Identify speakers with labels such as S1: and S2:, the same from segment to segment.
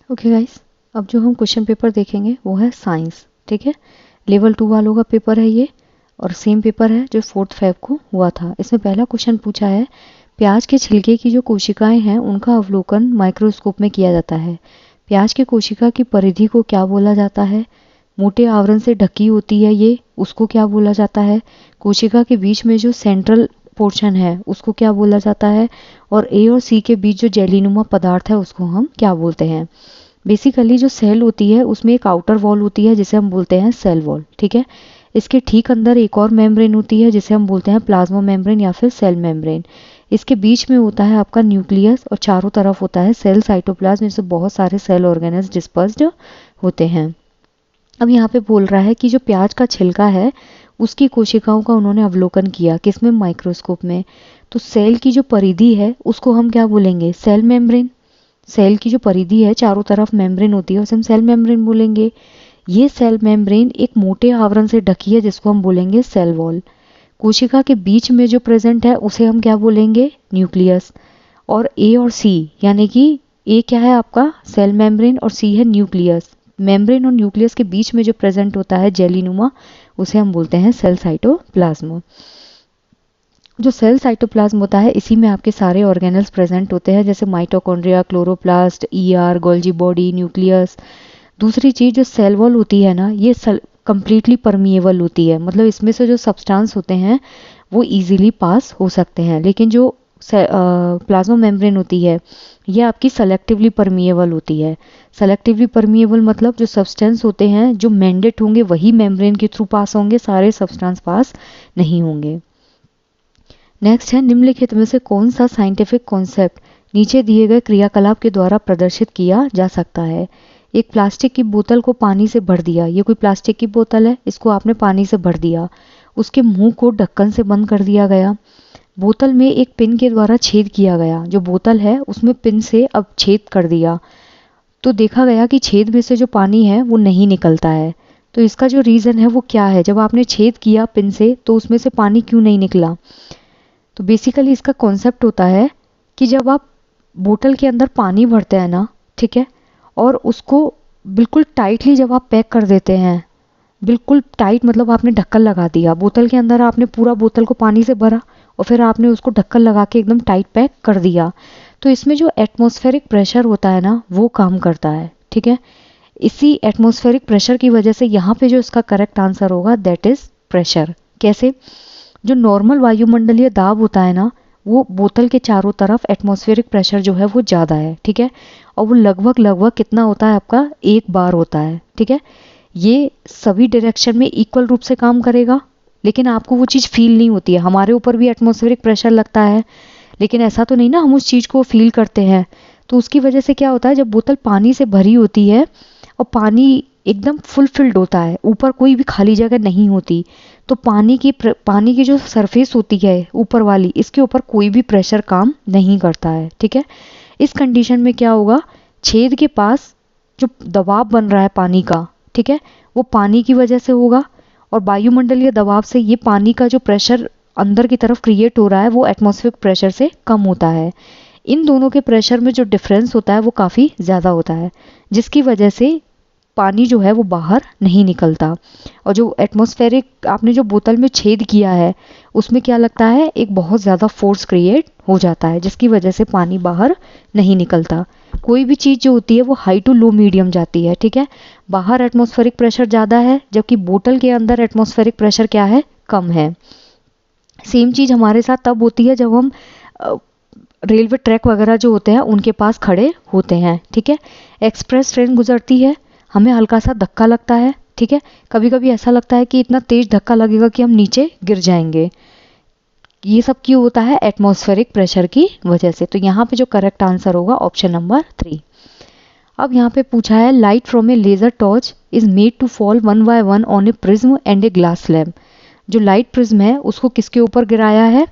S1: Okay guys, अब जो हम क्वेश्चन पेपर देखेंगे वो है साइंस। ठीक है, लेवल 2 वालों का पेपर है ये, और सेम पेपर है जो 4 फेब को हुआ था। इसमें पहला क्वेश्चन पूछा है, प्याज के छिलके की जो कोशिकाएं हैं उनका अवलोकन माइक्रोस्कोप में किया जाता है। प्याज की कोशिका की परिधि को क्या बोला जाता है? मोटे आवरण से ढकी होती है ये, उसको क्या बोला जाता है? कोशिका के बीच में जो सेंट्रल पोर्शन है उसको क्या बोला जाता है? और ए और सी के बीच जो जेलीनुमा पदार्थ है उसको हम क्या बोलते हैं? बेसिकली जो सेल होती है उसमें एक आउटर वॉल होती है जिसे हम बोलते हैं सेल वॉल। ठीक है, इसके ठीक अंदर एक और मेम्ब्रेन होती है जिसे हम बोलते हैं प्लाज्मा मेम्ब्रेन या फिर सेल मेम्ब्रेन। इसके बीच में होता है आपका न्यूक्लियस और चारों तरफ होता है सेल साइटोप्लाज्म, जिससे बहुत सारे सेल ऑर्गेनेल्स डिस्पर्स्ड होते हैं। अब यहाँ पे बोल रहा है कि जो प्याज का छिलका है उसकी कोशिकाओं का उन्होंने अवलोकन किया, किसमें? माइक्रोस्कोप में। तो सेल की जो परिधि है उसको हम क्या बोलेंगे? Cell membrane. सेल की जो परिधि है, चारों तरफ मेम्ब्रेन होती है, उसे हम सेल मेम्ब्रेन बोलेंगे। ये सेल मेम्ब्रेन एक मोटे आवरण से ढकी है जिसको हम बोलेंगे सेल वॉल। कोशिका के बीच में जो प्रेजेंट है उसे हम क्या बोलेंगे? न्यूक्लियस। और ए और सी, यानी कि ए क्या है आपका? सेल मेम्ब्रेन, और सी है न्यूक्लियस। मेम्ब्रेन और न्यूक्लियस के बीच में जो प्रेजेंट होता है जेलीनुमा, उसे हम बोलते हैं सेल साइटोप्लाज्म। जो सेल साइटोप्लाज्म होता है इसी में आपके सारे ऑर्गेनल्स प्रेजेंट होते हैं, जैसे mitochondria, chloroplast, ER, Golgi body, nucleus. दूसरी चीज जो सेल वॉल होती है ना, ये कंप्लीटली परमिएबल होती है, मतलब इसमें से जो सब्सटेंस होते हैं वो इजीली पास हो सकते हैं। लेकिन जो प्लाज्मा मेम्ब्रेन होती है ये आपकी सेलेक्टिवली परमिएबल होती है। सेलेक्टिवली परमिएबल मतलब जो सब्सटेंस होते हैं जो मैंडेट होंगे वही मेम्ब्रेन के थ्रू पास होंगे, सारे सब्सटेंस पास नहीं होंगे। नेक्स्ट है, निम्नलिखित में से कौन सा साइंटिफिक कॉन्सेप्ट नीचे दिए गए क्रियाकलाप के द्वारा प्रदर्शित किया जा सकता है? एक प्लास्टिक की बोतल को पानी से भर दिया। ये कोई प्लास्टिक की बोतल है, इसको आपने पानी से भर दिया, उसके मुंह को ढक्कन से बंद कर दिया गया। बोतल में एक पिन के द्वारा छेद किया गया, जो बोतल है उसमें पिन से अब छेद कर दिया, तो देखा गया कि छेद में से जो पानी है वो नहीं निकलता है। तो इसका जो रीज़न है वो क्या है? जब आपने छेद किया पिन से तो उसमें से पानी क्यों नहीं निकला? तो बेसिकली इसका कॉन्सेप्ट होता है कि जब आप बोतल के अंदर पानी भरते हैं ना, ठीक है, और उसको बिल्कुल टाइटली जब आप पैक कर देते हैं, बिल्कुल टाइट मतलब आपने ढक्कन लगा दिया बोतल के अंदर, आपने पूरा बोतल को पानी से भरा और फिर आपने उसको ढक्कन लगा के एकदम टाइट पैक कर दिया, तो इसमें जो एटमॉस्फेरिक प्रेशर होता है ना वो काम करता है। ठीक है, इसी एटमॉस्फेरिक प्रेशर की वजह से यहाँ पे जो इसका करेक्ट आंसर होगा दैट इज प्रेशर। कैसे? जो नॉर्मल वायुमंडलीय दाब होता है ना, वो बोतल के चारों तरफ एटमॉस्फेरिक प्रेशर जो है वो ज़्यादा है। ठीक है, और वो लगभग लगभग कितना होता है आपका? 1 बार होता है। ठीक है, ये सभी डायरेक्शन में इक्वल रूप से काम करेगा, लेकिन आपको वो चीज़ फील नहीं होती है। हमारे ऊपर भी एटमॉस्फेरिक प्रेशर लगता है, लेकिन ऐसा तो नहीं ना हम उस चीज़ को फील करते हैं। तो उसकी वजह से क्या होता है, जब बोतल पानी से भरी होती है और पानी एकदम फुलफिल्ड होता है, ऊपर कोई भी खाली जगह नहीं होती, तो पानी की जो सरफेस होती है ऊपर वाली, इसके ऊपर कोई भी प्रेशर काम नहीं करता है। ठीक है, इस कंडीशन में क्या होगा, छेद के पास जो दबाव बन रहा है पानी का, ठीक है, वो पानी की वजह से होगा, और वायुमंडलीय दबाव से ये पानी का जो प्रेशर अंदर की तरफ क्रिएट हो रहा है वो एटमॉस्फेरिक प्रेशर से कम होता है। इन दोनों के प्रेशर में जो डिफरेंस होता है वो काफ़ी ज़्यादा होता है, जिसकी वजह से पानी जो है वो बाहर नहीं निकलता। और जो एटमॉस्फेरिक आपने जो बोतल में छेद किया है उसमें क्या लगता है, एक बहुत ज़्यादा फोर्स क्रिएट हो जाता है, जिसकी वजह से पानी बाहर नहीं निकलता। कोई भी चीज़ जो होती है वो हाई टू लो मीडियम जाती है। ठीक है, बाहर एटमॉस्फेरिक प्रेशर ज़्यादा है, जबकि बोतल के अंदर एटमॉस्फेरिक प्रेशर क्या है? कम है। सेम चीज़ हमारे साथ तब होती है जब हम रेलवे ट्रैक वगैरह जो होते हैं उनके पास खड़े होते हैं। ठीक है, एक्सप्रेस ट्रेन गुजरती है, हमें हल्का सा धक्का लगता है। ठीक है, कभी कभी ऐसा लगता है कि इतना तेज धक्का लगेगा कि हम नीचे गिर जाएंगे। ये सब क्यों होता है? एटमॉस्फेरिक प्रेशर की वजह से। तो यहाँ पे जो करेक्ट आंसर होगा ऑप्शन नंबर 3। अब यहाँ पे पूछा है, light from a laser torch is made to fall one by one on a prism and a glass slab. जो लाइट प्रिज्म है उसको किसके ऊपर गिराया है?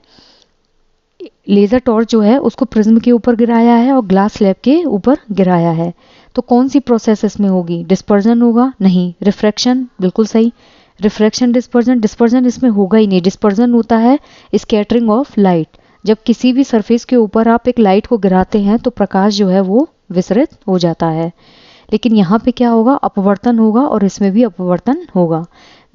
S1: लेजर टॉर्च जो है उसको प्रिज्म के ऊपर गिराया है और ग्लास स्लैब के ऊपर गिराया है। तो कौन सी प्रोसेस इसमें होगी? डिस्पर्जन होगा? नहीं। रिफ्रैक्शन? बिल्कुल सही। Refraction, dispersion? डिस्पर्जन इसमें होगा ही नहीं। डिस्पर्जन होता है स्कैटरिंग ऑफ लाइट। जब किसी भी सरफेस के ऊपर आप एक लाइट को गिराते हैं तो प्रकाश जो है वो विसरित हो जाता है। लेकिन यहाँ पे क्या होगा, अपवर्तन होगा और इसमें भी अपवर्तन होगा।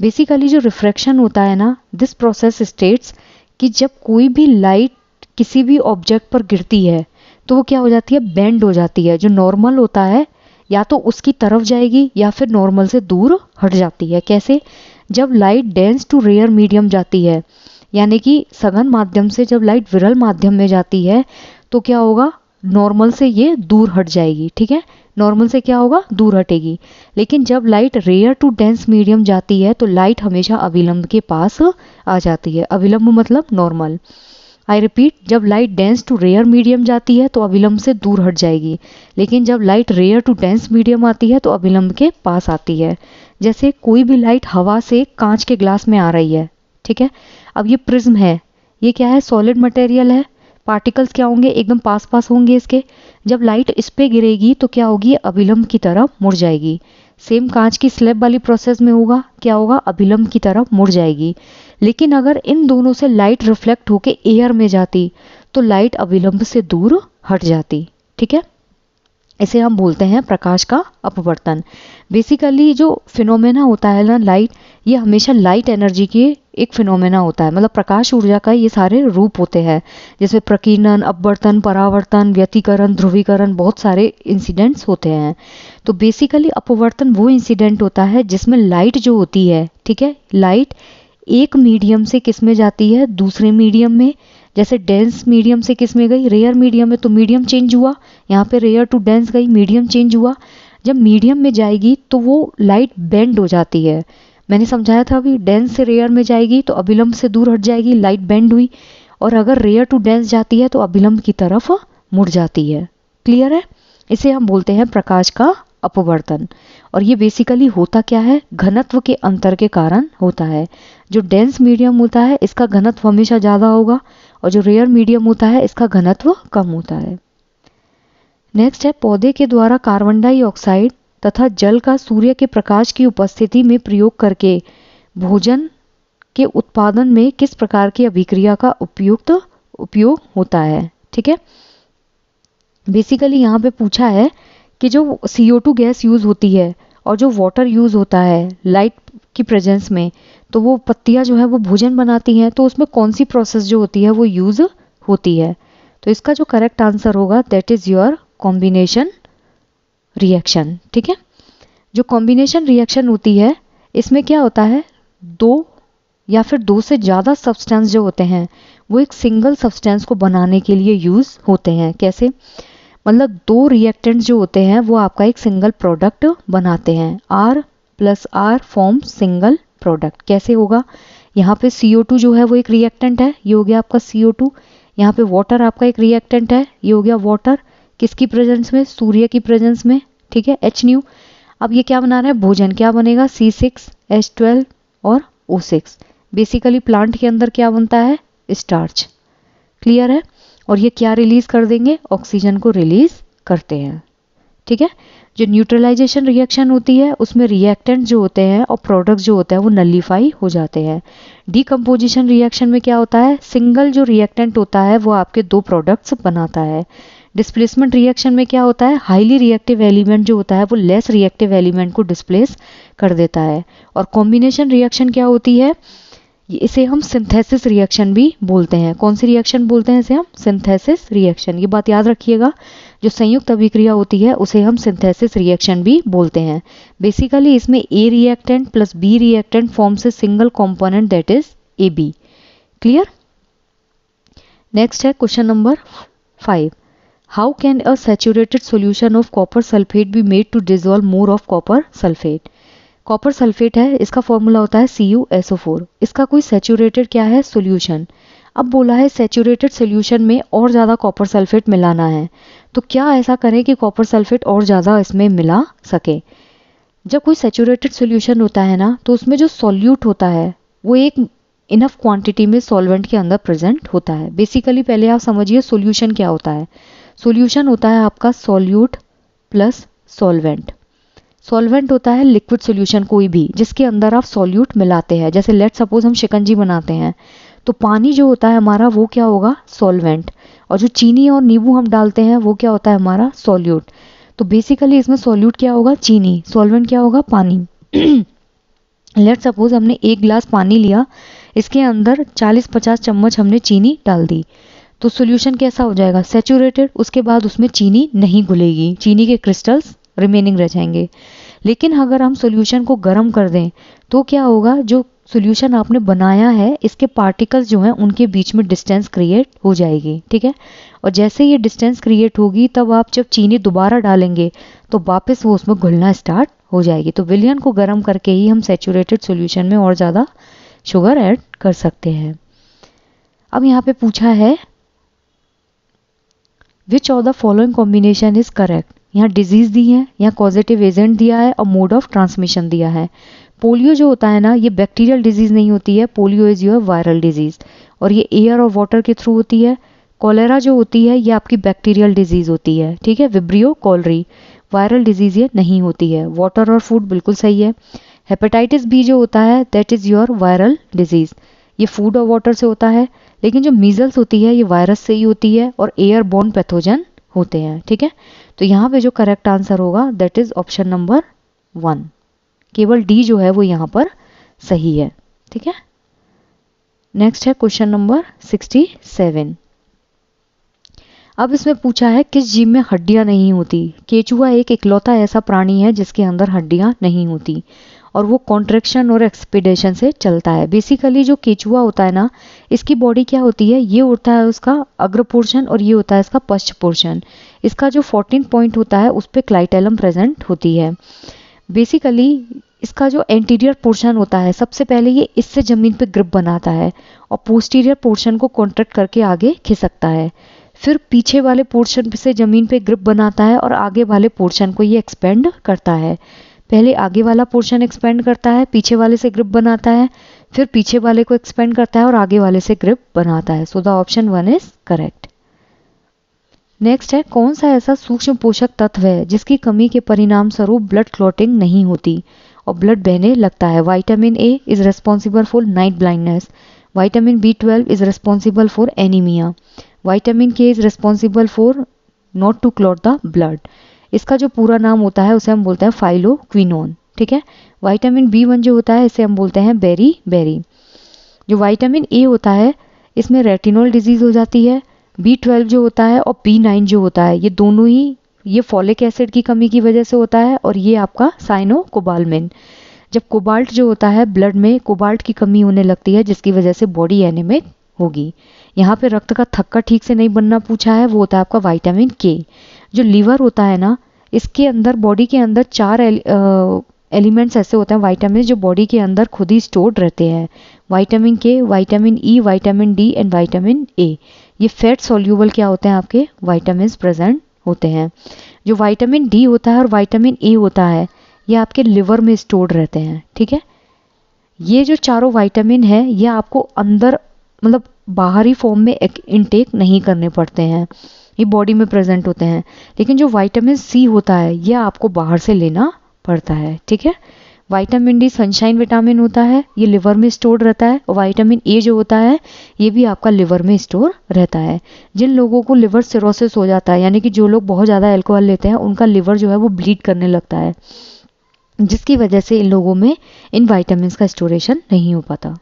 S1: बेसिकली जो रिफ्रैक्शन होता है ना, दिस प्रोसेस स्टेट्स कि जब कोई भी लाइट किसी भी ऑब्जेक्ट पर गिरती है तो वो क्या हो जाती है, बेंड हो जाती है। जो नॉर्मल होता है या तो उसकी तरफ जाएगी या फिर नॉर्मल से दूर हट जाती है। कैसे, जब light dense to rare medium जाती है, यानी कि सघन माध्यम से जब लाइट विरल माध्यम में जाती है तो क्या होगा, नॉर्मल से ये दूर हट जाएगी। ठीक है, नॉर्मल से क्या होगा, दूर हटेगी। लेकिन जब light rare to dense medium जाती है तो लाइट हमेशा अभिलंब के पास आ जाती है। अभिलंब मतलब नॉर्मल। आई रिपीट, जब light dense to rare medium जाती है तो अभिलंब से दूर हट जाएगी, लेकिन जब light rare to dense medium आती है तो अभिलंब के पास आती है। जैसे कोई भी लाइट हवा से कांच के ग्लास में आ रही है, ठीक है, अब ये प्रिज्म है, ये क्या है, सॉलिड मटेरियल है, पार्टिकल्स क्या होंगे, एकदम पास पास होंगे इसके। जब लाइट इस पे गिरेगी तो क्या होगी, अभिलंब की तरफ मुड़ जाएगी। सेम कांच की स्लैब वाली प्रोसेस में होगा, क्या होगा, अभिलंब की तरफ मुड़ जाएगी। लेकिन अगर इन दोनों से लाइट रिफ्लेक्ट होके एयर में जाती तो लाइट अभिलंब से दूर हट जाती। ठीक है, इसे हम बोलते हैं प्रकाश का अपवर्तन। बेसिकली जो फिनोमेना होता है ना लाइट, ये हमेशा लाइट एनर्जी के एक फिनोमेना होता है, मतलब प्रकाश ऊर्जा का ये सारे रूप होते हैं, जैसे प्रकीर्णन, अपवर्तन, परावर्तन, व्यतिकरण, ध्रुवीकरण, बहुत सारे इंसिडेंट्स होते हैं। तो बेसिकली अपवर्तन वो इंसिडेंट होता है जिसमें लाइट जो होती है, ठीक है, लाइट एक मीडियम से किस में जाती है, दूसरे मीडियम में। जैसे डेंस मीडियम से किस में गई, रेयर मीडियम में, तो मीडियम चेंज हुआ, यहाँ पे रेयर टू डेंस गई, मीडियम चेंज हुआ। जब मीडियम में जाएगी तो वो लाइट बेंड हो जाती है। मैंने समझाया था अभी, डेंस से रेयर में जाएगी तो अभिलंब से दूर हट जाएगी, लाइट बेंड हुई, और अगर रेयर टू डेंस जाती है तो अभिलंब की तरफ मुड़ जाती है। क्लियर है, इसे हम बोलते हैं प्रकाश का अपवर्तन। और ये बेसिकली होता क्या है, घनत्व के अंतर के कारण होता है। जो डेंस मीडियम होता है इसका घनत्व हमेशा ज़्यादा होगा, और जो रेयर मीडियम होता है इसका घनत्व कम होता है। नेक्स्ट है, पौधे के द्वारा कार्बन डाइऑक्साइड तथा जल का सूर्य के प्रकाश की उपस्थिति में प्रयोग करके भोजन के उत्पादन में किस प्रकार की अभिक्रिया का उपयोग होता है। ठीक है, बेसिकली यहाँ पे पूछा है कि जो CO2 गैस यूज़ होती है और जो वाटर यूज़ होता है लाइट की प्रेजेंस में, तो वो पत्तियाँ जो है वो भोजन बनाती हैं, तो उसमें कौन सी प्रोसेस जो होती है वो यूज़ होती है। तो इसका जो करेक्ट आंसर होगा that is your combination reaction. ठीक है, जो कॉम्बिनेशन रिएक्शन होती है इसमें क्या होता है, दो या फिर दो से ज़्यादा सब्सटेंस जो होते हैं वो एक सिंगल सब्सटेंस को बनाने के लिए यूज़ होते हैं। कैसे, मतलब दो रिएक्टेंट्स जो होते हैं वो आपका एक सिंगल प्रोडक्ट बनाते हैं। R + R form single product. कैसे होगा, यहाँ पे CO2 जो है वो एक रिएक्टेंट है, ये हो गया आपका CO2। यहाँ पे वाटर आपका एक रिएक्टेंट है, ये हो गया वाटर, किसकी प्रेजेंस में, सूर्य की प्रेजेंस में। ठीक है, H∣। अब ये क्या बना रहा है, भोजन, क्या बनेगा, C6H12 और O6। बेसिकली प्लांट के अंदर क्या बनता है, स्टार्च। क्लियर है, और ये क्या रिलीज कर देंगे, ऑक्सीजन को रिलीज करते हैं। ठीक है, जो न्यूट्रलाइजेशन रिएक्शन होती है उसमें रिएक्टेंट जो होते हैं और प्रोडक्ट जो होते हैं वो नलिफाई हो जाते हैं। डीकम्पोजिशन रिएक्शन में क्या होता है, सिंगल जो रिएक्टेंट होता है वो आपके दो प्रोडक्ट्स बनाता है। डिस्प्लेसमेंट रिएक्शन में क्या होता है, हाईली रिएक्टिव एलिमेंट जो होता है वो लेस रिएक्टिव एलिमेंट को डिस्प्लेस कर देता है। और कॉम्बिनेशन रिएक्शन क्या होती है, इसे हम सिंथेसिस रिएक्शन भी बोलते हैं। कौन सी रिएक्शन बोलते हैं इसे हम, सिंथेसिस रिएक्शन। ये बात याद रखिएगा, जो संयुक्त अभिक्रिया होती है उसे हम सिंथेसिस रिएक्शन भी बोलते हैं। बेसिकली इसमें A reactant plus B reactant forms a single component that is AB। Clear. Next है question number 5। How can a saturated solution of copper sulphate be made to dissolve more of copper sulphate. Copper sulphate है, इसका formula होता है CuSO4। इसका कोई saturated क्या है, solution. अब बोला है सैचुरेटेड सोल्यूशन में और ज़्यादा कॉपर सल्फेट मिलाना है, तो क्या ऐसा करें कि कॉपर सल्फेट और ज़्यादा इसमें मिला सके। जब कोई सैचुरेटेड सोल्यूशन होता है ना तो उसमें जो सॉल्यूट होता है वो एक इनफ क्वांटिटी में सॉल्वेंट के अंदर प्रेजेंट होता है। बेसिकली पहले आप समझिए सोल्यूशन क्या होता है। सोल्यूशन होता है आपका सॉल्यूट प्लस सॉल्वेंट। सॉल्वेंट होता है लिक्विड सॉल्यूशन कोई भी जिसके अंदर आप सॉल्यूट मिलाते हैं। जैसे लेट सपोज हम शिकंजी बनाते हैं तो पानी जो होता है हमारा वो क्या होगा, सॉल्वेंट, और जो चीनी और नींबू हम डालते हैं वो क्या होता है हमारा, सॉल्यूट। तो बेसिकली इसमें सॉल्यूट क्या होगा, चीनी, सॉल्वेंट क्या होगा, पानी। लेट्स सपोज हमने 1 गिलास पानी लिया, इसके अंदर 40-50 चम्मच हमने चीनी डाल दी, तो सॉल्यूशन कैसा हो जाएगा, सैचुरेटेड। उसके बाद उसमें चीनी नहीं घुलेगी, चीनी के क्रिस्टल्स रिमेनिंग रह जाएंगे। लेकिन अगर हम सॉल्यूशन को गर्म कर दें तो क्या होगा, जो सॉल्यूशन आपने बनाया है इसके पार्टिकल्स जो हैं उनके बीच में डिस्टेंस क्रिएट हो जाएगी, ठीक है। और जैसे ये डिस्टेंस क्रिएट होगी तब आप जब चीनी दोबारा डालेंगे तो वापस वो उसमें घुलना स्टार्ट हो जाएगी। तो विलयन को गर्म करके ही हम सैचुरेटेड सॉल्यूशन में और ज़्यादा शुगर ऐड कर सकते हैं। अब यहाँ पे पूछा है which of the following combination is correct. यहाँ डिजीज दी है, यहाँ कॉजेटिव एजेंट दिया है और मोड ऑफ ट्रांसमिशन दिया है। पोलियो जो होता है ना, ये बैक्टीरियल डिजीज नहीं होती है, polio is your viral disease, और ये एयर और वाटर के थ्रू होती है। कॉलेरा जो होती है ये आपकी बैक्टीरियल डिजीज होती है, ठीक है, विब्रियो कॉलरी, वायरल डिजीज ये नहीं होती है। वाटर और फूड बिल्कुल सही है। हेपेटाइटिस बी जो होता है that is your viral disease, ये फूड और वाटर से होता है। लेकिन जो मीजल्स होती है ये वायरस से ही होती है और एयर बोर्न पैथोजन होते हैं, ठीक है। तो यहाँ पे जो करेक्ट आंसर होगा दैट इज ऑप्शन नंबर 1, केवल डी जो है वो यहाँ पर सही है, ठीक है। नेक्स्ट है क्वेश्चन नंबर 67। अब इसमें पूछा है किस जीव में हड्डियां नहीं होती। केचुआ एक इकलौता ऐसा प्राणी है जिसके अंदर हड्डियां नहीं होती और वो कॉन्ट्रैक्शन और एक्सपीडेशन से चलता है। बेसिकली जो केचुआ होता है ना, इसकी बॉडी क्या होती है, ये होता है उसका अग्र पोर्शन और ये होता है इसका पश्च पोर्शन। इसका जो 14 पॉइंट होता है उस पर क्लाइटेलम प्रेजेंट होती है। बेसिकली इसका जो एंटीरियर पोर्शन होता है सबसे पहले ये इससे जमीन पे ग्रिप बनाता है और पोस्टीरियर पोर्शन को कॉन्ट्रैक्ट करके आगे खिसकता है। फिर पीछे वाले पोर्शन से जमीन पे ग्रिप बनाता है और आगे वाले पोर्शन को ये एक्सपेंड करता है। पहले आगे वाला पोर्शन एक्सपेंड करता है, पीछे वाले से ग्रिप बनाता है, फिर पीछे वाले को एक्सपेंड करता है और आगे वाले से ग्रिप बनाता है। So the option 1 is correct. Next है कौन सा ऐसा सूक्ष्म पोषक तत्व है जिसकी कमी के परिणाम स्वरूप ब्लड क्लॉटिंग नहीं होती और ब्लड बहने लगता है। Vitamin A is responsible for night blindness, vitamin B12 is responsible for anaemia, vitamin K is responsible for not to clot the blood. इसका जो पूरा नाम होता है उसे हम बोलते हैं फाइलोक्विनोन, ठीक है। विटामिन B1 जो होता है इसे हम बोलते हैं बेरी। जो विटामिन ए होता है इसमें रेटिनॉल डिजीज हो जाती है। B12 जो होता है और B9 जो होता है ये दोनों ही ये फॉलिक एसिड की कमी की वजह से होता है और ये आपका साइनोकोबाल्मिन। जब कोबाल्ट जो होता है ब्लड में कोबाल्ट की कमी होने लगती है जिसकी वजह से बॉडी एनीमिक होगी। यहाँ पे रक्त का थक्का ठीक से नहीं बनना पूछा है, वो होता है आपका विटामिन के। जो लीवर होता है ना, इसके अंदर बॉडी के अंदर 4 एलिमेंट्स ऐसे होते हैं विटामिन जो बॉडी के अंदर खुद ही स्टोर्ड रहते हैं। विटामिन के, vitamin E, vitamin D and vitamin A. ये फैट सॉल्यूबल क्या होते हैं आपके विटामिन प्रेजेंट होते हैं। जो विटामिन डी होता है और विटामिन ए होता है ये आपके लिवर में स्टोर्ड रहते हैं, ठीक है। ये जो चारों विटामिन है ये आपको अंदर मतलब बाहरी फॉर्म में इनटेक नहीं करने पड़ते हैं, ये बॉडी में प्रेजेंट होते हैं। लेकिन जो विटामिन सी होता है ये आपको बाहर से लेना पड़ता है, ठीक है। विटामिन डी सनशाइन विटामिन होता है, ये लिवर में स्टोर रहता है। और विटामिन ए जो होता है ये भी आपका लिवर में स्टोर रहता है। जिन लोगों को लिवर सिरोसिस हो जाता है, यानी कि जो लोग बहुत ज़्यादा अल्कोहल लेते हैं उनका लिवर जो है वो ब्लीड करने लगता है, जिसकी वजह से इन लोगों में इन विटामिन का स्टोरेशन नहीं हो पाता।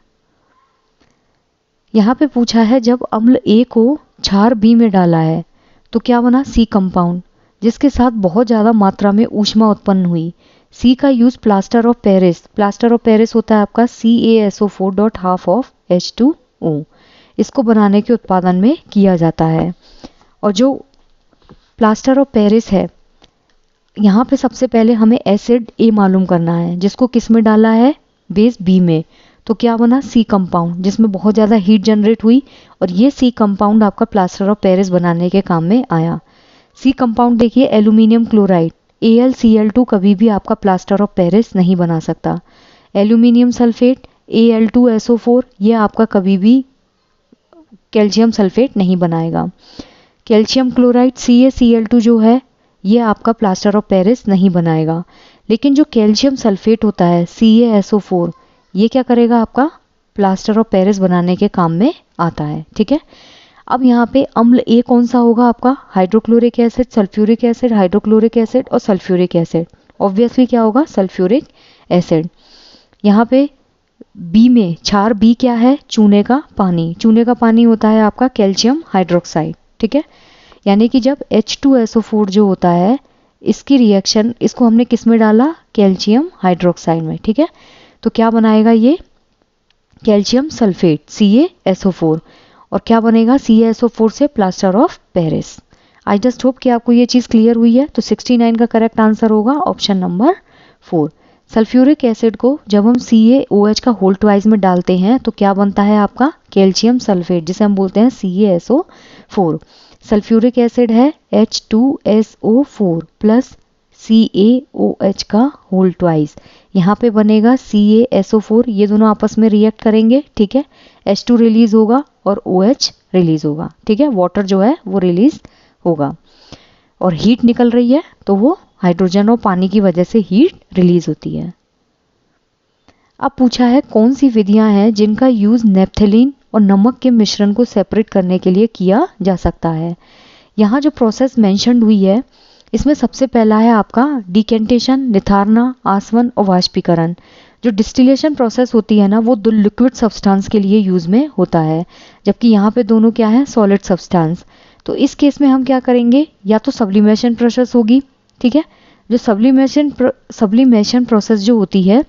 S1: यहाँ पे पूछा है जब अम्ल ए को क्षार बी में डाला है तो क्या बना, सी कंपाउंड, जिसके साथ बहुत ज़्यादा मात्रा में ऊष्मा उत्पन्न हुई। सी का यूज प्लास्टर ऑफ पेरिस होता है आपका CaSO4.12H2O, इसको बनाने के उत्पादन में किया जाता है। और जो प्लास्टर ऑफ पेरिस है यहाँ पे सबसे पहले हमें एसिड ए मालूम करना है जिसको किस में डाला है, बेस बी में। तो क्या बना, सी कंपाउंड, जिसमें बहुत ज़्यादा हीट जनरेट हुई और ये सी कंपाउंड आपका प्लास्टर ऑफ पेरिस बनाने के काम में आया। सी कंपाउंड देखिए एल्यूमिनियम क्लोराइड AlCl2 कभी भी आपका प्लास्टर ऑफ पेरिस नहीं बना सकता। एल्यूमिनियम सल्फेट Al2SO4 ये आपका कभी भी कैल्शियम सल्फेट नहीं बनाएगा। कैल्शियम क्लोराइड CaCl2 जो है ये आपका प्लास्टर ऑफ पेरिस नहीं बनाएगा। लेकिन जो कैल्शियम सल्फेट होता है CaSO4 ये क्या करेगा, आपका प्लास्टर ऑफ पेरिस बनाने के काम में आता है, ठीक है। अब यहाँ पे अम्ल ए कौन सा होगा आपका? Hydrochloric acid, sulphuric acid, hydrochloric acid और सल्फ्यूरिक एसिड। ऑब्वियसली क्या होगा? Sulphuric acid. यहाँ पे बी में क्षार बी क्या है? चूने का पानी। चूने का पानी होता है आपका कैल्शियम हाइड्रोक्साइड, ठीक है। यानी कि जब H2SO4 जो होता है, इसकी रिएक्शन, इसको हमने किस में डाला? कैल्शियम हाइड्रोक्साइड में, ठीक है। तो क्या बनाएगा ये? Calcium sulphate CaSO4। और क्या बनेगा? CaSO4 से plaster of Paris. I just hope कि आपको ये चीज़ क्लियर हुई है। तो 69 का करेक्ट आंसर होगा ऑप्शन नंबर 4। सल्फ्यूरिक एसिड को जब हम CaOH का होल ट्वाइस में डालते हैं तो क्या बनता है आपका? कैल्शियम सल्फेट, जिसे हम बोलते हैं CaSO4। सल्फ्यूरिक एसिड है H2SO4 प्लस CaOH का होल ट्वाइस। यहाँ पे बनेगा CaSO4, ये दोनों आपस में रिएक्ट करेंगे, ठीक है। H2 रिलीज होगा और OH रिलीज होगा, ठीक है। वाटर जो है वो रिलीज होगा और हीट निकल रही है, तो वो हाइड्रोजन और पानी की वजह से हीट रिलीज होती है। अब पूछा है कौन सी विधियां हैं जिनका यूज नेप्थलीन और नमक के मिश्रण को सेपरेट करने के लिए किया जा सकता है। यहाँ जो प्रोसेस मेंशन्ड हुई है, इसमें सबसे पहला है आपका डिकेंटेशन, निथारना, आसवन और वाष्पीकरण। जो डिस्टिलेशन प्रोसेस होती है ना, वो दो लिक्विड सब्सटेंस के लिए यूज में होता है, जबकि यहाँ पे दोनों क्या है? Solid substance. तो इस केस में हम क्या करेंगे? या तो सब्लिमेशन प्रोसेस होगी, ठीक है। जो सब्लिमेशन प्रोसेस जो होती है,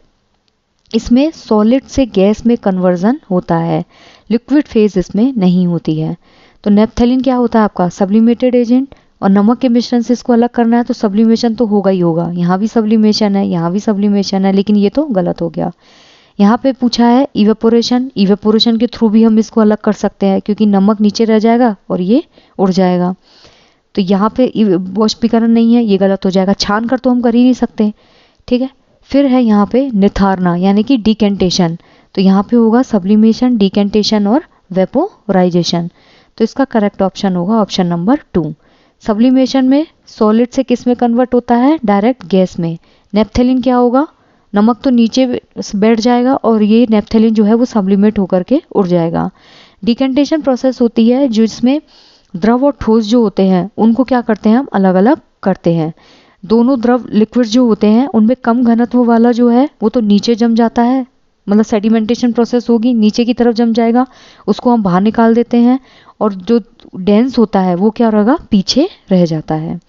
S1: इसमें सॉलिड से गैस में कन्वर्जन होता है, लिक्विड फेज इसमें नहीं होती है। तो नेप्थलीन क्या होता है आपका? Sublimated agent. और नमक के मिश्रण से इसको अलग करना है तो सब्लिमेशन तो होगा ही होगा। यहाँ भी सब्लिमेशन है, यहाँ भी सब्लिमेशन है, लेकिन ये तो गलत हो गया। यहाँ पे पूछा है इवेपोरेशन। इवेपोरेशन के थ्रू भी हम इसको अलग कर सकते हैं, क्योंकि नमक नीचे रह जाएगा और ये उड़ जाएगा। तो यहाँ पे वाष्पीकरण नहीं है, ये गलत हो जाएगा। छान कर तो हम कर ही नहीं सकते, ठीक है। फिर है यहाँ पे निथारना, यानी कि डिकेंटेशन। तो यहाँ पे होगा सब्लिमेशन, डिकेंटेशन और वेपोराइजेशन। तो इसका करेक्ट ऑप्शन होगा ऑप्शन नंबर 2। सब्लिमेशन में सॉलिड से किस में कन्वर्ट होता है? डायरेक्ट गैस में। नेप्थलीन क्या होगा? नमक तो नीचे बैठ जाएगा और ये नेप्थलीन जो है वो सब्लिमेट होकर के उड़ जाएगा। डिकेंटेशन प्रोसेस होती है जिसमें द्रव और ठोस जो होते हैं उनको क्या करते हैं? हम अलग अलग करते हैं। दोनों द्रव लिक्विड जो होते हैं उनमें कम घनत्व वाला जो है वो तो नीचे जम जाता है, मतलब सेडिमेंटेशन प्रोसेस होगी, नीचे की तरफ जम जाएगा, उसको हम बाहर निकाल देते हैं। और जो डेंस होता है वो क्या रहेगा? पीछे रह जाता है।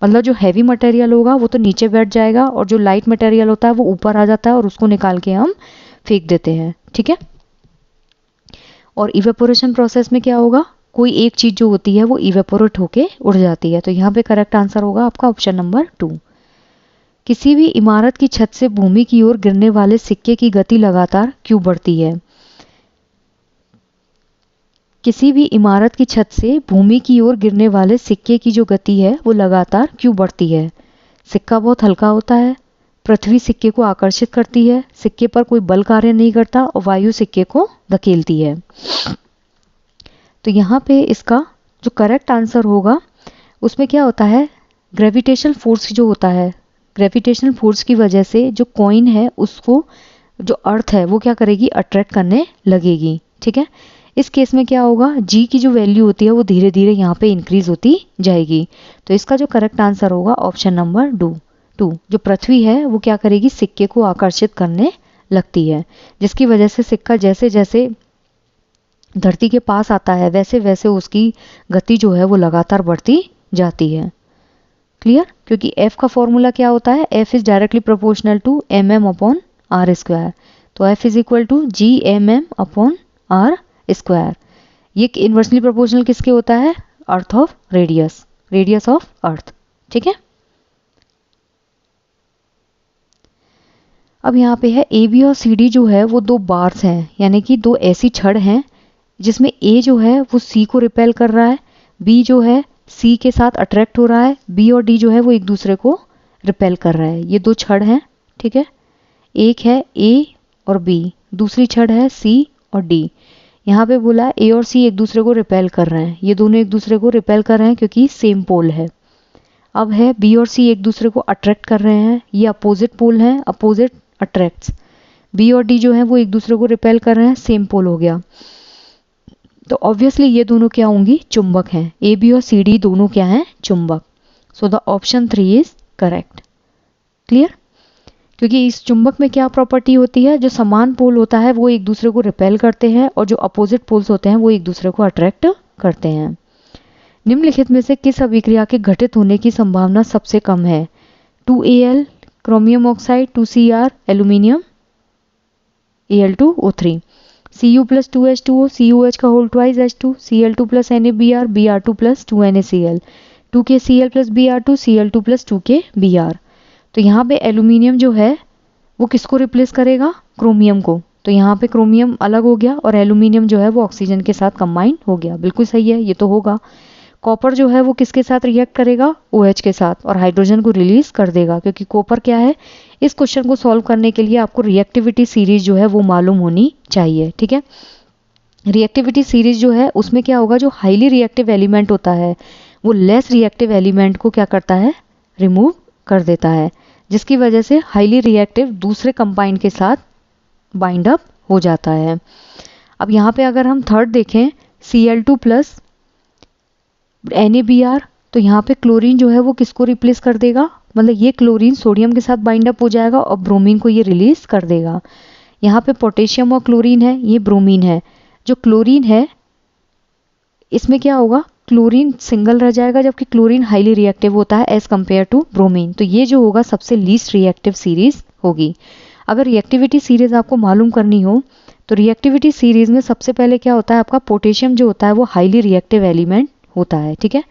S1: मतलब जो हैवी मटेरियल होगा वो तो नीचे बैठ जाएगा और जो लाइट मटेरियल होता है वो ऊपर आ जाता है और उसको निकाल के हम फेंक देते हैं, ठीक है। और इवेपोरेशन प्रोसेस में क्या होगा? कोई एक चीज जो होती है वो इवेपोरेट होके उड़ जाती है। तो यहाँ पे करेक्ट आंसर होगा आपका ऑप्शन नंबर 2। किसी भी इमारत की छत से भूमि की ओर गिरने वाले सिक्के की गति लगातार क्यों बढ़ती है? किसी भी इमारत की छत से भूमि की ओर गिरने वाले सिक्के की जो गति है वो लगातार क्यों बढ़ती है? सिक्का बहुत हल्का होता है, पृथ्वी सिक्के को आकर्षित करती है, सिक्के पर कोई बल कार्य नहीं करता और वायु सिक्के को धकेलती है। तो यहाँ पे इसका जो करेक्ट आंसर होगा उसमें क्या होता है? ग्रेविटेशनल फोर्स जो होता है, ग्रेविटेशनल फोर्स की वजह से जो कॉइन है उसको जो अर्थ है वो क्या करेगी? अट्रैक्ट करने लगेगी, ठीक है। इस केस में क्या होगा? जी की जो वैल्यू होती है वो धीरे धीरे यहाँ पे इंक्रीज होती जाएगी। तो इसका जो करेक्ट आंसर होगा ऑप्शन नंबर 2। जो पृथ्वी है वो क्या करेगी? सिक्के को आकर्षित करने लगती है, जिसकी वजह से सिक्का जैसे जैसे धरती के पास आता है वैसे वैसे उसकी गति जो है वो लगातार बढ़ती जाती है। क्लियर? क्योंकि F का फॉर्मूला क्या होता है? F is directly proportional to mm/r²। तो F is equal to gmm/r²। ये इनवर्सली प्रोपोर्शनल किसके होता है? Earth of radius, radius of earth, ठीक है। अब यहाँ पे है AB और CD जो है वो दो बार्स हैं, यानी कि दो ऐसी छड़ हैं जिसमें A जो है वो C को रिपेल कर रहा है, B जो है C के साथ अट्रैक्ट हो रहा है, B और D जो है वो एक दूसरे को रिपेल कर रहा है। ये दो छड़ हैं, ठीक है। एक है A और B, दूसरी छड़ है C और D। यहाँ पे बोला A और C एक दूसरे को रिपेल कर रहे हैं, ये दोनों एक दूसरे को रिपेल कर रहे हैं क्योंकि सेम पोल है। अब है B और C एक दूसरे को अट्रैक्ट कर रहे हैं, ये अपोजिट पोल हैं, अपोजिट अट्रैक्ट्स। B और D जो है वो एक दूसरे को रिपेल कर रहे हैं, सेम पोल हो गया। तो ऑब्वियसली ये दोनों क्या होंगी, चुंबक हैं। ए बी और सी डी दोनों क्या हैं, चुंबक। So the option 3 is correct. Clear? क्योंकि इस चुंबक में क्या प्रॉपर्टी होती है, जो समान पोल होता है वो एक दूसरे को रिपेल करते हैं और जो अपोजिट पोल्स होते हैं वो एक दूसरे को अट्रैक्ट करते हैं। निम्नलिखित में से किस अभिक्रिया के घटित होने की संभावना सबसे कम है? 2Al chromium oxide, 2Cr aluminium, Al2O3, Cu plus 2H2O, CuH का whole twice H2, Cl2 plus NaBr, Br2 plus 2NaCl, 2KCl plus Br2, Cl2 plus 2KBr। तो यहाँ पे एल्यूमिनियम जो है वो किसको रिप्लेस करेगा, क्रोमियम को। तो यहाँ पे क्रोमियम अलग हो गया और एल्यूमिनियम जो है वो ऑक्सीजन के साथ कंबाइन हो गया। बिल्कुल सही है, ये तो होगा। कॉपर जो है वो किसके साथ रिएक्ट करेगा, OH के साथ, और हाइड्रोजन को रिलीज कर देगा, क्योंकि कॉपर क्या है। इस क्वेश्चन को सॉल्व करने के लिए आपको रिएक्टिविटी सीरीज जो है वो मालूम होनी चाहिए। ठीक है, रिएक्टिविटी सीरीज जो है उसमें क्या होगा, जो हाईली रिएक्टिव एलिमेंट होता है वो लेस रिएक्टिव एलिमेंट को क्या करता है, रिमूव कर देता है, जिसकी वजह से हाईली रिएक्टिव दूसरे कंपाउंड के साथ बाइंड अप हो जाता है। अब यहाँ पे अगर हम थर्ड देखें, Cl2 प्लस NaBr, तो यहाँ पे क्लोरीन जो है वो किसको रिप्लेस कर देगा, मतलब ये क्लोरीन सोडियम के साथ बाइंड अप हो जाएगा और ब्रोमीन को ये रिलीज कर देगा। यहाँ पे पोटेशियम और क्लोरीन है, ये ब्रोमीन है। जो क्लोरीन है इसमें क्या होगा, क्लोरीन सिंगल रह जाएगा, जबकि क्लोरीन हाईली रिएक्टिव होता है एज कंपेयर टू ब्रोमीन। तो ये जो होगा सबसे लीस्ट रिएक्टिव सीरीज होगी। अगर रिएक्टिविटी सीरीज आपको मालूम करनी हो तो रिएक्टिविटी सीरीज में सबसे पहले क्या होता है, आपका पोटेशियम जो होता है वो हाईली रिएक्टिव एलिमेंट होता है। ठीक है,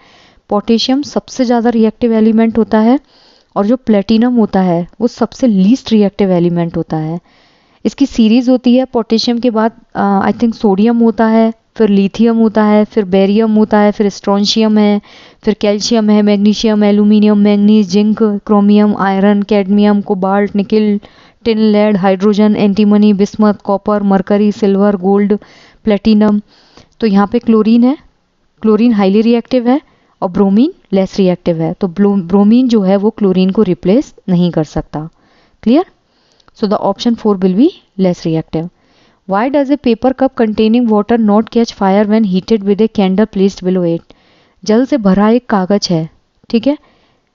S1: पोटेशियम सबसे ज़्यादा रिएक्टिव एलिमेंट होता है और जो प्लेटिनम होता है वो सबसे लीस्ट रिएक्टिव एलिमेंट होता है। इसकी सीरीज होती है, पोटेशियम के बाद आई थिंक सोडियम होता है, फिर लिथियम होता है, फिर बेरियम होता है, फिर स्ट्रोंशियम है, फिर कैल्शियम है, magnesium, aluminium, manganese, zinc, chromium, iron, cadmium, cobalt, nickel, tin, lead, hydrogen, antimony, bismuth, copper, mercury, silver, gold, platinum. तो यहाँ पे क्लोरीन है, क्लोरीन हाईली रिएक्टिव है और ब्रोमीन लेस रिएक्टिव है। तो ब्रोमीन जो है वो क्लोरीन को रिप्लेस नहीं कर सकता। Clear? So the option 4 will be less reactive. Why does a paper cup containing water not catch fire when heated with a candle placed below it? जल से भरा एक कागज है, ठीक है,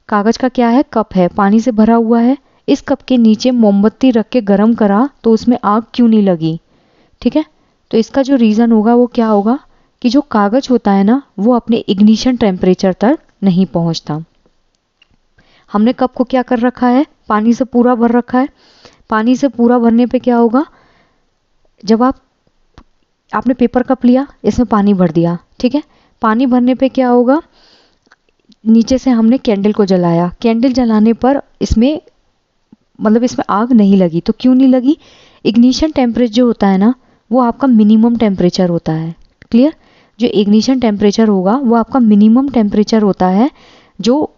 S1: कागज का क्या है, कप है, पानी से भरा हुआ है। इस कप के नीचे मोमबत्ती रख के गर्म करा तो उसमें आग क्यों नहीं लगी? ठीक है, तो इसका जो रीज़न होगा वो क्या होगा कि जो कागज होता है ना वो अपने इग्निशन टेम्परेचर तक नहीं पहुंचता। हमने कप को क्या कर रखा है, पानी से पूरा भर रखा है। पानी से पूरा भरने पे क्या होगा, जब आपने पेपर कप लिया, इसमें पानी भर दिया, ठीक है, पानी भरने पे क्या होगा, नीचे से हमने कैंडल को जलाया, कैंडल जलाने पर इसमें मतलब इसमें आग नहीं लगी। तो क्यों नहीं लगी, इग्निशन टेम्परेचर जो होता है ना वो आपका मिनिमम टेम्परेचर होता है। क्लियर? जो इग्निशन टेम्परेचर होगा वो आपका मिनिमम टेम्परेचर होता है, जो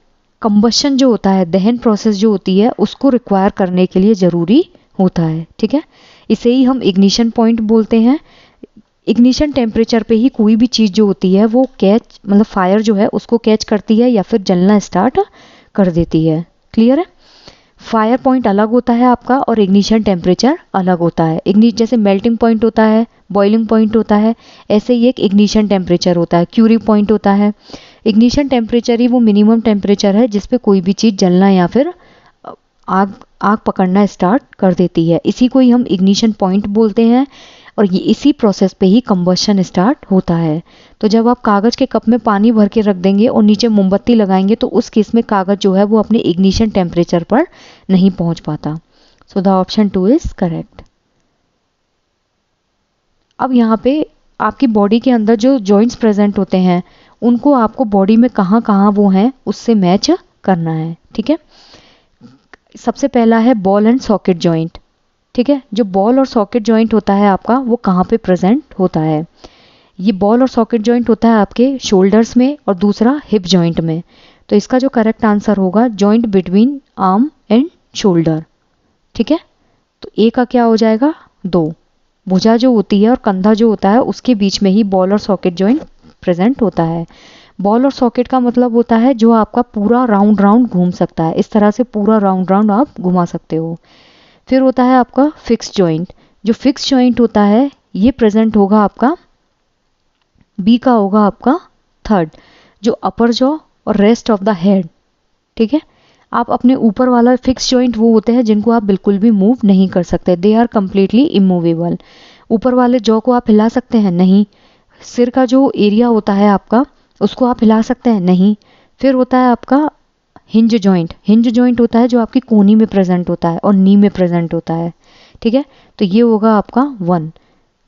S1: कंबशन जो होता है, दहन प्रोसेस जो होती है उसको रिक्वायर करने के लिए ज़रूरी होता है। ठीक है, इसे ही हम इग्निशन पॉइंट बोलते हैं। इग्निशन टेम्परेचर पे ही कोई भी चीज़ जो होती है वो कैच मतलब फायर जो है उसको कैच करती है या फिर जलना स्टार्ट कर देती है। क्लियर है? फायर पॉइंट अलग होता है आपका और इग्निशन टेम्परेचर अलग होता है। जैसे मेल्टिंग पॉइंट होता है, बॉइलिंग पॉइंट होता है, ऐसे ही एक इग्निशन टेम्परेचर होता है, क्यूरिंग पॉइंट होता है। इग्निशन टेम्परेचर ही वो मिनिमम टेम्परेचर है जिस पे कोई भी चीज़ जलना या फिर आग पकड़ना स्टार्ट कर देती है। इसी को ही हम इग्निशन पॉइंट बोलते हैं और ये इसी प्रोसेस पे ही कंबशन स्टार्ट होता है। तो जब आप कागज़ के कप में पानी भर के रख देंगे और नीचे मोमबत्ती लगाएंगे तो उस केस में कागज़ जो है वो अपने इग्निशन टेम्परेचर पर नहीं पहुंच पाता। So the option 2 is correct. अब यहाँ पे आपकी बॉडी के अंदर जो जॉइंट्स प्रेजेंट होते हैं उनको आपको बॉडी में कहाँ कहाँ वो हैं उससे मैच करना है। ठीक है, सबसे पहला है बॉल एंड सॉकेट जॉइंट। ठीक है, जो बॉल और सॉकेट जॉइंट होता है आपका वो कहाँ पे प्रेजेंट होता है, ये बॉल और सॉकेट जॉइंट होता है आपके शोल्डर्स में और दूसरा हिप जॉइंट में। तो इसका जो करेक्ट आंसर होगा joint between arm and shoulder. ठीक है, तो ए का क्या हो जाएगा, 2। भुजा जो होती है और कंधा जो होता है उसके बीच में ही बॉल और सॉकेट जॉइंट प्रेजेंट होता है। बॉल और सॉकेट का मतलब होता है जो आपका पूरा राउंड राउंड घूम सकता है, इस तरह से पूरा राउंड राउंड आप घुमा सकते हो। फिर होता है आपका फिक्स जॉइंट। जो फिक्स जॉइंट होता है ये प्रेजेंट होगा आपका बी का होगा आपका थर्ड, जो अपर जॉ और रेस्ट ऑफ द हेड, ठीक है। आप अपने ऊपर वाला फिक्स जॉइंट वो होते हैं जिनको आप बिल्कुल भी मूव नहीं कर सकते, दे आर कंप्लीटली इमूवेबल। ऊपर वाले जॉ को आप हिला सकते हैं? नहीं। सिर का जो एरिया होता है आपका उसको आप हिला सकते हैं? नहीं। फिर होता है आपका हिंज जॉइंट, हिंज जॉइंट होता है जो आपकी कोहनी में प्रेजेंट होता है और नी में प्रेजेंट होता है, ठीक है। तो ये होगा आपका 1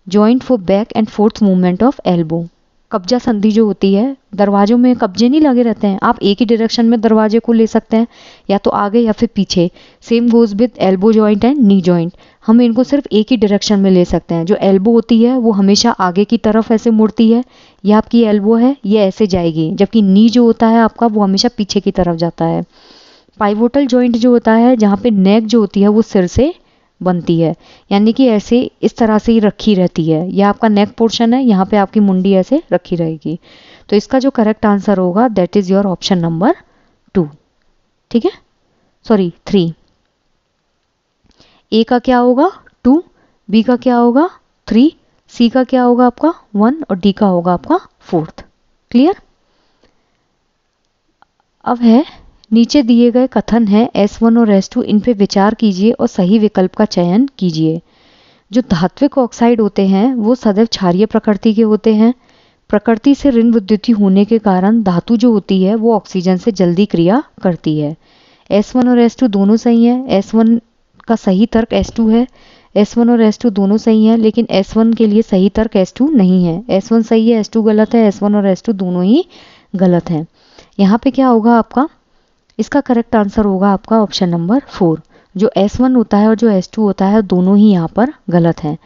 S1: joint for back and fourth movement of elbow. कब्जा संधि जो होती है, दरवाजों में कब्जे नहीं लगे रहते हैं, आप एक ही डायरेक्शन में दरवाजे को ले सकते हैं, या तो आगे या फिर पीछे। Same goes with elbow joint and knee joint, हम इनको सिर्फ एक ही डायरेक्शन में ले सकते हैं। जो एल्बो होती है वो हमेशा आगे की तरफ ऐसे मुड़ती है, ये आपकी एल्बो है, ये ऐसे जाएगी, जबकि नी जो होता है आपका वो हमेशा पीछे की तरफ जाता है। पाइवोटल जॉइंट जो होता है, जहाँ पे नेक जो होती है वो सिर से बनती है, यानी कि ऐसे इस तरह से ही रखी रहती है, यह आपका नेक पोर्शन है, यहाँ पे आपकी मुंडी ऐसे रखी रहेगी। तो इसका जो करेक्ट आंसर होगा that is your option number 2, ठीक है, सॉरी 3। ए का क्या होगा 2, बी का क्या होगा 3, सी का क्या होगा आपका 1 और डी का होगा आपका 4th। क्लियर? अब है नीचे दिए गए कथन है S1 और S2, इन पे विचार कीजिए और सही विकल्प का चयन कीजिए। जो धात्विक ऑक्साइड होते हैं वो सदैव क्षारीय प्रकृति के होते हैं। प्रकृति से ऋण विद्युतीय होने के कारण धातु जो होती है वो ऑक्सीजन से जल्दी क्रिया करती है। S1 और S2 दोनों सही है, S1 का सही तर्क S2 है, S1 और S2 दोनों सही हैं, लेकिन S1 के लिए सही तर्क S2 नहीं है। S1 सही है, S2 गलत है, S1 और S2 दोनों ही गलत हैं। यहाँ पे क्या होगा आपका, इसका करेक्ट आंसर होगा आपका ऑप्शन नंबर 4। जो S1 होता है और जो S2 होता है दोनों ही यहाँ पर गलत हैं।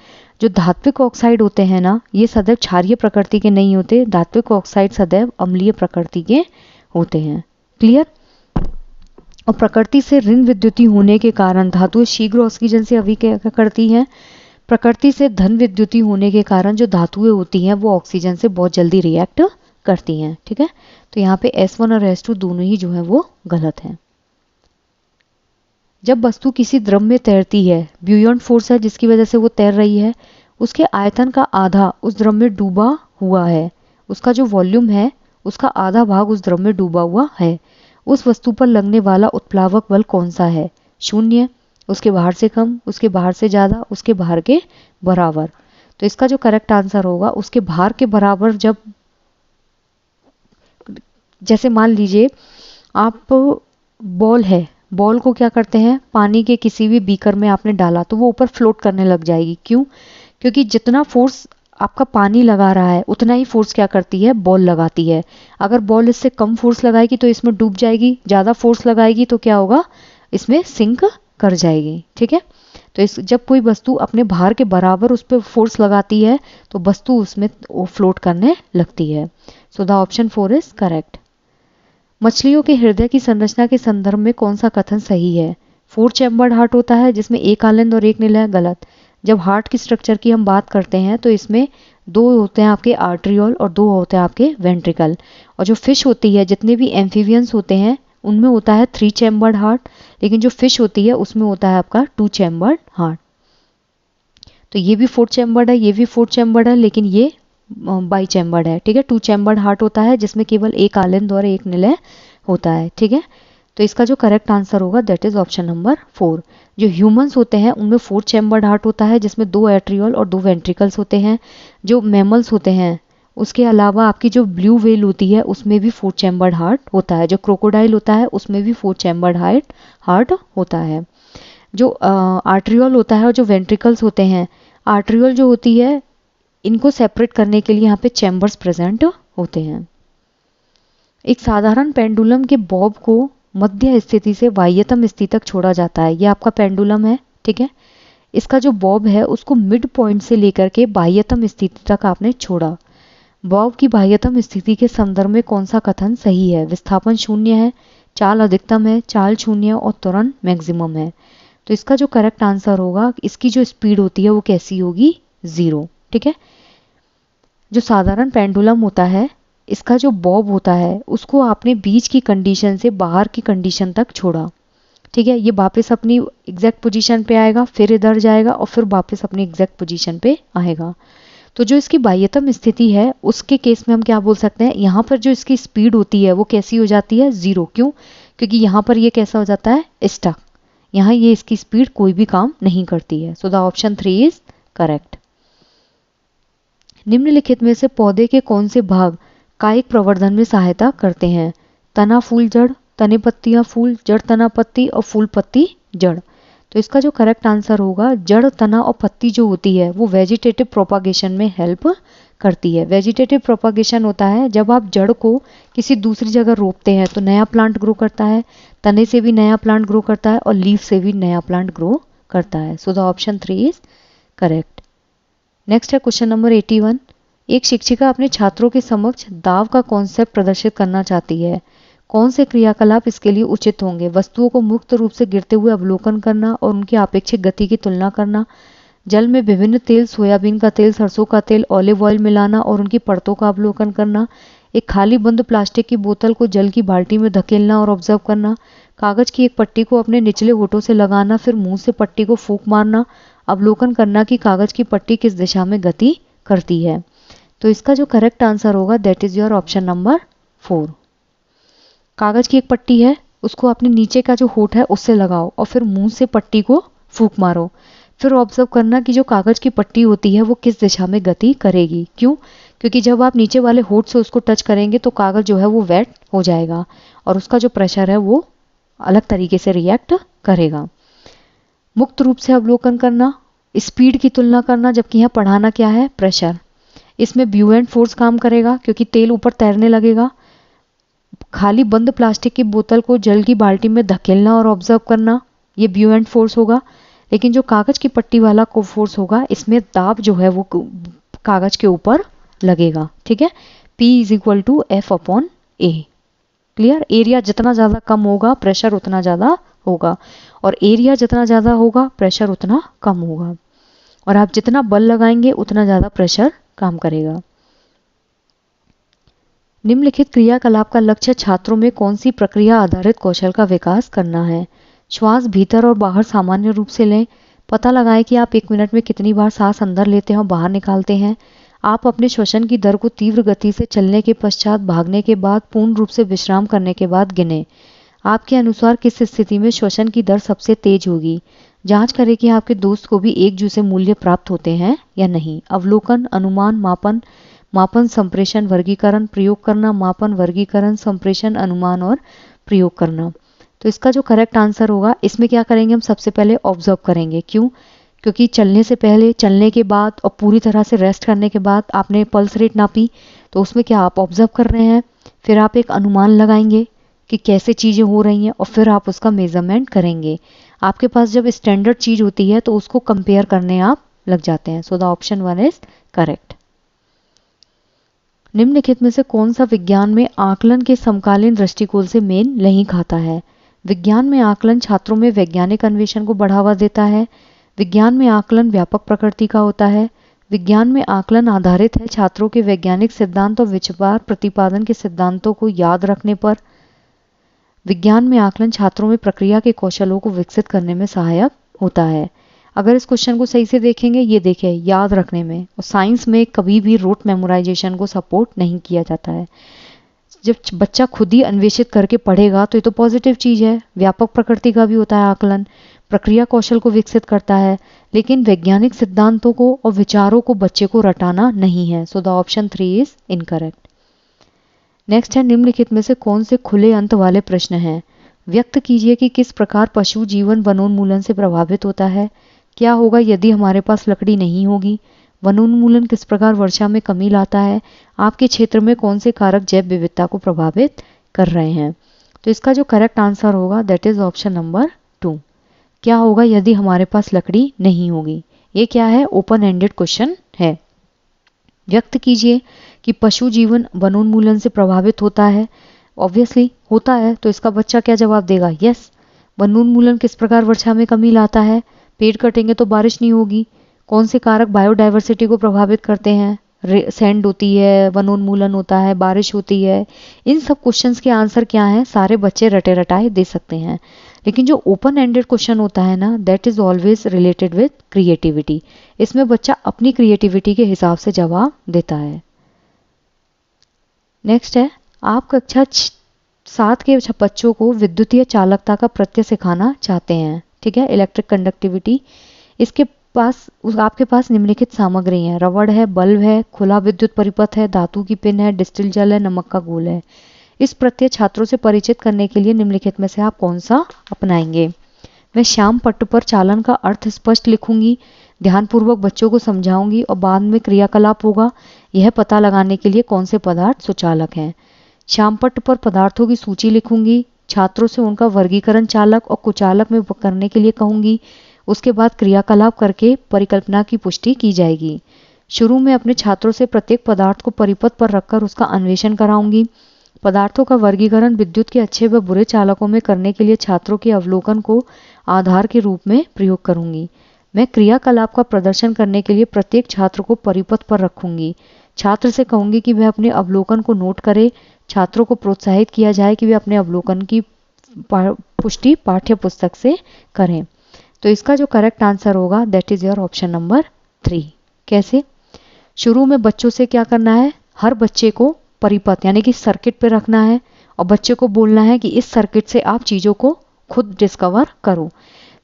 S1: जो धात्विक ऑक्साइड होते हैं ना, ये सदैव क्षारीय प्रकृति के नहीं होते, धात्विक ऑक्साइड सदैव अम्लीय प्रकृति के होते हैं। क्लियर? और प्रकृति से ऋण विद्युतीय होने के कारण धातुएं शीघ्र ऑक्सीजन से अभिक्रिया करती हैं। प्रकृति से धन विद्युतीय होने के कारण जो धातुएं होती हैं वो ऑक्सीजन से बहुत जल्दी रिएक्ट करती हैं, ठीक है। तो यहाँ पे S1 और S2 दोनों ही जो है वो गलत हैं। जब वस्तु किसी द्रव में तैरती है, ब्यूयॉन्ट फोर्स है जिसकी वजह से वो तैर रही है, उसके आयतन का आधा उस द्रव में डूबा हुआ है, उसका जो वॉल्यूम है उसका आधा भाग उस द्रव में डूबा हुआ है, उस वस्तु पर लगने वाला उत्प्लावक बल कौन सा है? 0, उसके बाहर से कम, उसके बाहर से ज़्यादा, उसके बाहर के बराबर। तो इसका जो करेक्ट आंसर होगा उसके बाहर के बराबर। जब जैसे मान लीजिए आप बॉल है, बॉल को क्या करते हैं, पानी के किसी भी बीकर में आपने डाला तो वो ऊपर फ्लोट करने लग जाएगी। क्यों? क्योंकि जितना फोर्स आपका पानी लगा रहा है उतना ही फोर्स क्या करती है, बॉल लगाती है। अगर बॉल इससे कम फोर्स लगाएगी तो इसमें डूब जाएगी, ज़्यादा फोर्स लगाएगी तो क्या होगा, इसमें सिंक कर जाएगी, ठीक है। तो इस जब कोई वस्तु अपने भार के बराबर उस पर फोर्स लगाती है तो वस्तु उसमें फ्लोट करने लगती है। So the option 4 is correct. मछलियों के हृदय की संरचना के संदर्भ में कौन सा कथन सही है? 4 चैम्बर्ड हार्ट होता है जिसमें एक आनंद और एक निलय, गलत। जब हार्ट की स्ट्रक्चर की हम बात करते हैं तो इसमें 2 होते हैं आपके आर्ट्रियोल और 2 होते हैं आपके वेंट्रिकल। और जो फिश होती है, जितने भी एम्फीबियंस होते हैं उनमें होता है 3 चैम्बर्ड हार्ट, लेकिन जो फिश होती है उसमें होता है आपका 2 चैम्बर्ड हार्ट। तो ये भी 4 चैम्बर्ड है, ये भी 4 चैम्बर्ड है, लेकिन ये बाई चैम्बर्ड है, ठीक है। 2 चैम्बर्ड हार्ट होता है जिसमें केवल एक आलिंद और एक निलय होता है, ठीक है। तो इसका जो करेक्ट आंसर होगा दैट इज ऑप्शन नंबर 4। जो ह्यूमंस होते हैं उनमें 4 चैम्बर्ड हार्ट होता है जिसमें 2 एट्रियोल और 2 वेंट्रिकल्स होते हैं। जो मैमल्स होते हैं उसके अलावा आपकी जो ब्लू व्हेल होती है उसमें भी 4 चैम्बर्ड हार्ट होता है। जो क्रोकोडाइल होता है उसमें भी 4 चैम्बर्ड हार्ट होता है। जो आर्ट्रियोल होता है और जो वेंट्रिकल्स होते हैं, आर्ट्रियोल जो होती है इनको सेपरेट करने के लिए यहाँ पे चैम्बर्स प्रेजेंट होते हैं। एक साधारण पेंडुलम के बॉब को मध्य स्थिति से बाह्यतम स्थिति तक छोड़ा जाता है। ये आपका पेंडुलम है, ठीक है। इसका जो बॉब है उसको मिड पॉइंट से लेकर के बाह्यतम स्थिति तक आपने छोड़ा। बॉब की बाह्यतम स्थिति के संदर्भ में कौन सा कथन सही है? विस्थापन 0 है, चाल अधिकतम है, चाल 0 और त्वरण मैक्सिमम है। तो इसका जो करेक्ट आंसर होगा, इसकी जो स्पीड होती है वो कैसी होगी, 0, ठीक है। जो साधारण पेंडुलम होता है, इसका जो बॉब होता है उसको आपने बीच की कंडीशन से बाहर की कंडीशन तक छोड़ा, ठीक है। ये वापस अपनी एग्जैक्ट पोजीशन पे आएगा, फिर इधर जाएगा और फिर वापस अपनी एग्जैक्ट पोजीशन पे आएगा। तो जो इसकी बाह्यतम स्थिति है उसके केस में हम क्या बोल सकते हैं, यहाँ पर जो इसकी स्पीड होती है वो कैसी हो जाती है, 0। क्यों? क्योंकि यहाँ पर ये कैसा हो जाता है, स्टक। यहाँ ये इसकी स्पीड कोई भी काम नहीं करती है। So the option 3 is correct. निम्नलिखित में से पौधे के कौन से भाग कायिक प्रवर्धन में सहायता करते हैं? तना, फूल, जड़, तने, पत्तियां, फूल, जड़, तना, पत्ती और फूल, पत्ती, जड़। तो इसका जो करेक्ट आंसर होगा, जड़, तना और पत्ती जो होती है वो वेजिटेटिव प्रोपागेशन में हेल्प करती है। वेजिटेटिव प्रोपागेशन होता है जब आप जड़ को किसी दूसरी जगह रोपते हैं तो नया प्लांट ग्रो करता है, तने से भी नया प्लांट ग्रो करता है और लीफ से भी नया प्लांट ग्रो करता है। So the option 3 is correct. Next है क्वेश्चन नंबर 81। एक शिक्षिका अपने छात्रों के समक्ष दाव का कॉन्सेप्ट प्रदर्शित करना चाहती है। कौन से क्रियाकलाप इसके लिए उचित होंगे? वस्तुओं को मुक्त रूप से गिरते हुए अवलोकन करना और उनकी अपेक्षित गति की तुलना करना, जल में विभिन्न तेल, सोयाबीन का तेल, सरसों का तेल, ऑलिव ऑयल मिलाना और उनकी परतों का अवलोकन करना, एक खाली बंद प्लास्टिक की बोतल को जल की बाल्टी में धकेलना और ऑब्जर्व करना, कागज की एक पट्टी को अपने निचले होठों से लगाना फिर मुंह से पट्टी को फूंक मारना, अवलोकन करना कि कागज की पट्टी किस दिशा में गति करती है। तो इसका जो करेक्ट आंसर होगा that is your option number 4। कागज की एक पट्टी है, उसको अपने नीचे का जो होठ है उससे लगाओ और फिर मुंह से पट्टी को फूंक मारो, फिर ऑब्जर्व करना कि जो कागज की पट्टी होती है वो किस दिशा में गति करेगी। क्यों? क्योंकि जब आप नीचे वाले होठ से उसको टच करेंगे तो कागज जो है वो वेट हो जाएगा और उसका जो प्रेशर है वो अलग तरीके से रिएक्ट करेगा। मुक्त रूप से अवलोकन करना, स्पीड की तुलना करना, जबकि यहाँ पढ़ाना क्या है, प्रेशर। इसमें ब्यूएंट फोर्स काम करेगा क्योंकि तेल ऊपर तैरने लगेगा। खाली बंद प्लास्टिक की बोतल को जल की बाल्टी में धकेलना और ऑब्जर्व करना, ये ब्यूएंट फोर्स होगा। लेकिन जो कागज की पट्टी वाला को फोर्स होगा इसमें दाब जो है वो कागज के ऊपर लगेगा। ठीक है, P is equal to F/A। Clear? Area जितना ज़्यादा कम होगा प्रेशर उतना ज़्यादा होगा और एरिया जितना ज़्यादा होगा प्रेशर उतना कम होगा और आप जितना बल लगाएंगे उतना ज़्यादा प्रेशर काम करेगा। निम्नलिखित क्रियाकलाप का लक्ष्य छात्रों में कौन सी प्रक्रिया आधारित कौशल का विकास करना है? श्वास भीतर और बाहर सामान्य रूप से लें। पता लगाएं कि आप 1 मिनट में कितनी बार सांस अंदर लेते हैं और बाहर निकालते हैं। आप अपने श्वसन की दर को तीव्र गति से चलने के पश्चात, भागने के बाद, पूर्ण रूप से विश्राम करने के बाद गिनें। आपके अनुसार किस स्थिति में श्वसन की दर सबसे तेज होगी? जांच करें कि आपके दोस्त को भी एक जैसे मूल्य प्राप्त होते हैं या नहीं। अवलोकन, अनुमान, मापन, मापन, संप्रेषण, वर्गीकरण, प्रयोग करना, मापन, वर्गीकरण, संप्रेषण, अनुमान और प्रयोग करना। तो इसका जो करेक्ट आंसर होगा, इसमें क्या करेंगे हम, सबसे पहले ऑब्जर्व करेंगे। क्यों? क्योंकि चलने से पहले, चलने के बाद और पूरी तरह से रेस्ट करने के बाद आपने पल्स रेट नापी तो उसमें क्या आप ऑब्जर्व कर रहे हैं। फिर आप एक अनुमान लगाएंगे कि कैसे चीज़ें हो रही हैं और फिर आप उसका मेजरमेंट करेंगे। आपके पास जब स्टैंडर्ड चीज़ होती है तो उसको कंपेयर करने आप लग जाते हैं। So the option 1 is correct. निम्नलिखित में से कौन सा विज्ञान में आकलन के समकालीन दृष्टिकोण से मेल नहीं खाता है? विज्ञान में आकलन छात्रों में वैज्ञानिक अन्वेषण को बढ़ावा देता है। विज्ञान में आकलन व्यापक प्रकृति का होता है। विज्ञान में आकलन आधारित है छात्रों के वैज्ञानिक सिद्धांत और विचार प्रतिपादन के सिद्धांतों को याद रखने पर। विज्ञान में आकलन छात्रों में प्रक्रिया के कौशलों को विकसित करने में सहायक होता है। अगर इस क्वेश्चन को सही से देखेंगे, ये देखें, याद रखने में, और साइंस में कभी भी रूट मेमोराइजेशन को सपोर्ट नहीं किया जाता है। जब बच्चा खुद ही अन्वेषित करके पढ़ेगा तो ये तो पॉजिटिव चीज़ है। व्यापक प्रकृति का भी होता है आकलन, प्रक्रिया कौशल को विकसित करता है, लेकिन वैज्ञानिक सिद्धांतों को और विचारों को बच्चे को रटाना नहीं है। So the option 3 is incorrect. Next है, निम्नलिखित में से कौन से खुले अंत वाले प्रश्न हैं? व्यक्त कीजिए कि किस प्रकार पशु जीवन वनोन्मूलन से प्रभावित होता है। क्या होगा यदि हमारे पास लकड़ी नहीं होगी? वनोन्मूलन किस प्रकार वर्षा में कमी लाता है? आपके क्षेत्र में कौन से कारक जैव विविधता को प्रभावित कर रहे हैं? तो इसका जो करेक्ट आंसर होगा दैट इज ऑप्शन नंबर 2। क्या होगा यदि हमारे पास लकड़ी नहीं होगी? ये क्या है? ओपन एंडेड क्वेश्चन है। व्यक्त कीजिए कि पशु जीवन वनोन्मूलन से प्रभावित होता है। ऑब्वियसली होता है, तो इसका बच्चा क्या जवाब देगा? यस। वनोन्मूलन किस प्रकार वर्षा में कमी लाता है? पेड़ कटेंगे तो बारिश नहीं होगी। कौन से कारक बायोडाइवर्सिटी को प्रभावित करते हैं? सैंड होती है, वनोन्मूलन होता है, बारिश होती है। इन सब क्वेश्चंस के आंसर क्या हैं? सारे बच्चे रटे रटाए दे सकते हैं, लेकिन जो ओपन एंडेड क्वेश्चन होता है ना, that is always related with creativity. इसमें बच्चा अपनी क्रिएटिविटी के हिसाब से जवाब देता है। नेक्स्ट है, आप कक्षा 7 के बच्चों को विद्युतीय चालकता का प्रत्यय सिखाना चाहते हैं, ठीक है, इलेक्ट्रिक कंडक्टिविटी। इसके पास आपके पास निम्नलिखित सामग्री है, रबड़ है, बल्ब है, खुला विद्युत परिपथ है, धातु की पिन है, डिस्टिल जल है, नमक का घोल है। इस प्रत्यय छात्रों से परिचित करने के लिए निम्नलिखित में से आप कौन सा अपनाएंगे? मैं श्याम पट्ट पर चालन का अर्थ स्पष्ट लिखूंगी, ध्यानपूर्वक बच्चों को समझाऊंगी और बाद में क्रियाकलाप होगा यह पता लगाने के लिए कौन से पदार्थ सुचालक हैं। श्याम पट्ट पर पदार्थों की सूची लिखूंगी, छात्रों से उनका वर्गीकरण चालक और कुचालक में करने के लिए कहूंगी, उसके बाद क्रियाकलाप करके परिकल्पना की पुष्टि की जाएगी। शुरू में अपने छात्रों से प्रत्येक पदार्थ को परिपथ पर रखकर उसका अन्वेषण कराऊंगी। पदार्थों का वर्गीकरण विद्युत के अच्छे व बुरे चालकों में करने के लिए छात्रों के अवलोकन को आधार के रूप में प्रयोग करूंगी। मैं क्रियाकलाप का प्रदर्शन करने के लिए प्रत्येक छात्र को परिपथ पर रखूंगी। छात्र से कहूंगी कि वह अपने अवलोकन को नोट करे। छात्रों को प्रोत्साहित किया जाए कि वे अपने अवलोकन की पुष्टि पाठ्य पुस्तक से करें। तो इसका जो करेक्ट आंसर होगा that is your option number 3। कैसे? शुरू में बच्चों से क्या करना है, हर बच्चे को परिपथ यानी कि सर्किट पे रखना है और बच्चे को बोलना है कि इस सर्किट से आप चीज़ों को खुद डिस्कवर करो।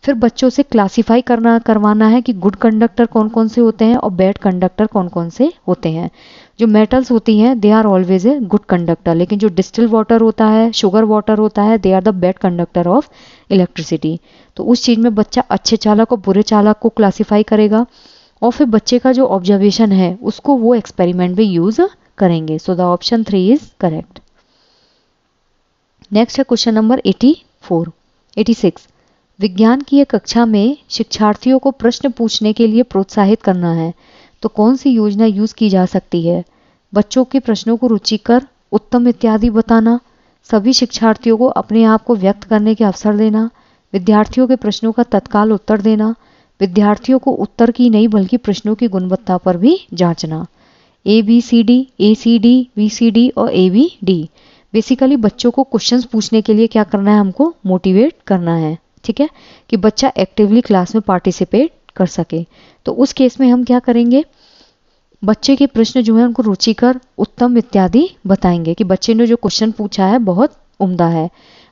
S1: फिर बच्चों से क्लासिफाई करवाना है कि गुड कंडक्टर कौन कौन से होते हैं और बैड कंडक्टर कौन कौन से होते हैं। जो मेटल्स होती हैं they are always a good conductor, लेकिन जो डिस्टिल वाटर होता है, शुगर वाटर होता है, they are the bad conductor of electricity. तो उस चीज़ में बच्चा अच्छे चालक और बुरे चालक को क्लासीफाई करेगा और फिर बच्चे का जो ऑब्जर्वेशन है उसको वो एक्सपेरिमेंट में यूज करेंगे। So the option 3 is correct. Next है क्वेश्चन नंबर 86। विज्ञान की एक कक्षा में शिक्षार्थियों को प्रश्न पूछने के लिए प्रोत्साहित करना है, तो कौन सी योजना यूज की जा सकती है? बच्चों के प्रश्नों को रुचिकर, उत्तम इत्यादि बताना, सभी शिक्षार्थियों को अपने आप को व्यक्त करने के अवसर देना, विद्यार्थियों के प्रश्नों का तत्काल उत्तर देना, विद्यार्थियों को उत्तर की नहीं बल्कि प्रश्नों की गुणवत्ता पर भी जांचना। ABCD, ACD, VCD और ABD। बेसिकली बच्चों को क्वेश्चंस पूछने के लिए क्या करना है, हमको मोटिवेट करना है, ठीक है, कि बच्चा एक्टिवली क्लास में पार्टिसिपेट कर सके। तो उस केस में हम क्या करेंगे, बच्चे के प्रश्न जो है उनको रुचिकर, उत्तम इत्यादि बताएंगे कि बच्चे ने जो क्वेश्चन पूछा है बहुत उम्दा है।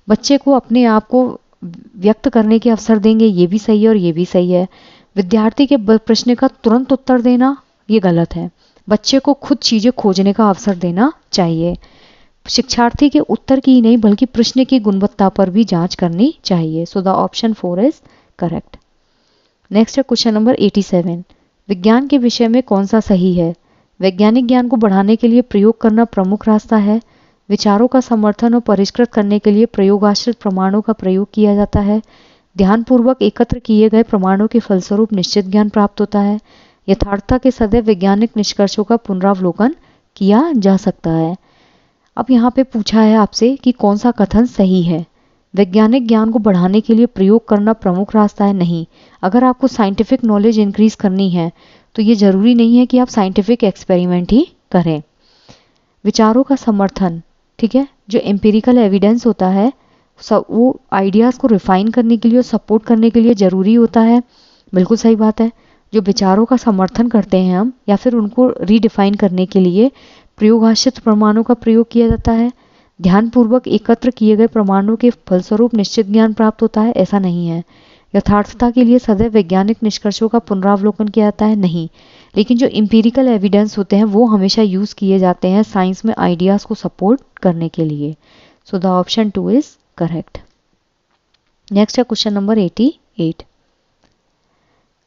S1: बच्चे को अपने आप को व्यक्त करने के अवसर देंगे, ये भी सही है और ये भी सही है। विद्यार्थी के प्रश्न का तुरंत उत्तर देना ये गलत है। बच्चे को खुद चीज़ें खोजने का अवसर देना चाहिए। शिक्षार्थी के उत्तर की नहीं बल्कि प्रश्न की गुणवत्ता पर भी जांच करनी चाहिए। So the option 4 is correct. Next है क्वेश्चन नंबर 87। विज्ञान के विषय में कौन सा सही है? वैज्ञानिक ज्ञान को बढ़ाने के लिए प्रयोग करना प्रमुख रास्ता है। विचारों का समर्थन और परिष्कृत करने के लिए प्रयोगाश्रित प्रमाणों का प्रयोग किया जाता है। ध्यानपूर्वक एकत्र किए गए प्रमाणों के फलस्वरूप निश्चित ज्ञान प्राप्त होता है। यथार्थता के सदैव वैज्ञानिक निष्कर्षों का पुनरावलोकन किया जा सकता है। अब यहाँ पे पूछा है आपसे कि कौन सा कथन सही है। वैज्ञानिक ज्ञान को बढ़ाने के लिए प्रयोग करना प्रमुख रास्ता है, नहीं। अगर आपको साइंटिफिक नॉलेज इंक्रीज करनी है तो ये जरूरी नहीं है कि आप साइंटिफिक एक्सपेरिमेंट ही करें। विचारों का समर्थन, ठीक है, जो एम्पिरिकल एविडेंस होता है वो आइडियाज़ को रिफाइन करने के लिए और सपोर्ट करने के लिए ज़रूरी होता है। बिल्कुल सही बात है। जो विचारों का समर्थन करते हैं हम या फिर उनको रीडिफाइन करने के लिए प्रयोगाश्रित प्रमाणों का प्रयोग किया जाता है। ध्यानपूर्वक एकत्र किए गए प्रमाणों के फलस्वरूप निश्चित ज्ञान प्राप्त होता है, ऐसा नहीं है। यथार्थता के लिए सदैव वैज्ञानिक निष्कर्षों का पुनरावलोकन किया जाता है, नहीं। लेकिन जो एम्पिरिकल एविडेंस होते हैं वो हमेशा यूज़ किए जाते हैं साइंस में आइडियाज़ को सपोर्ट करने के लिए। So the option 2 is correct. Next है क्वेश्चन नंबर 88।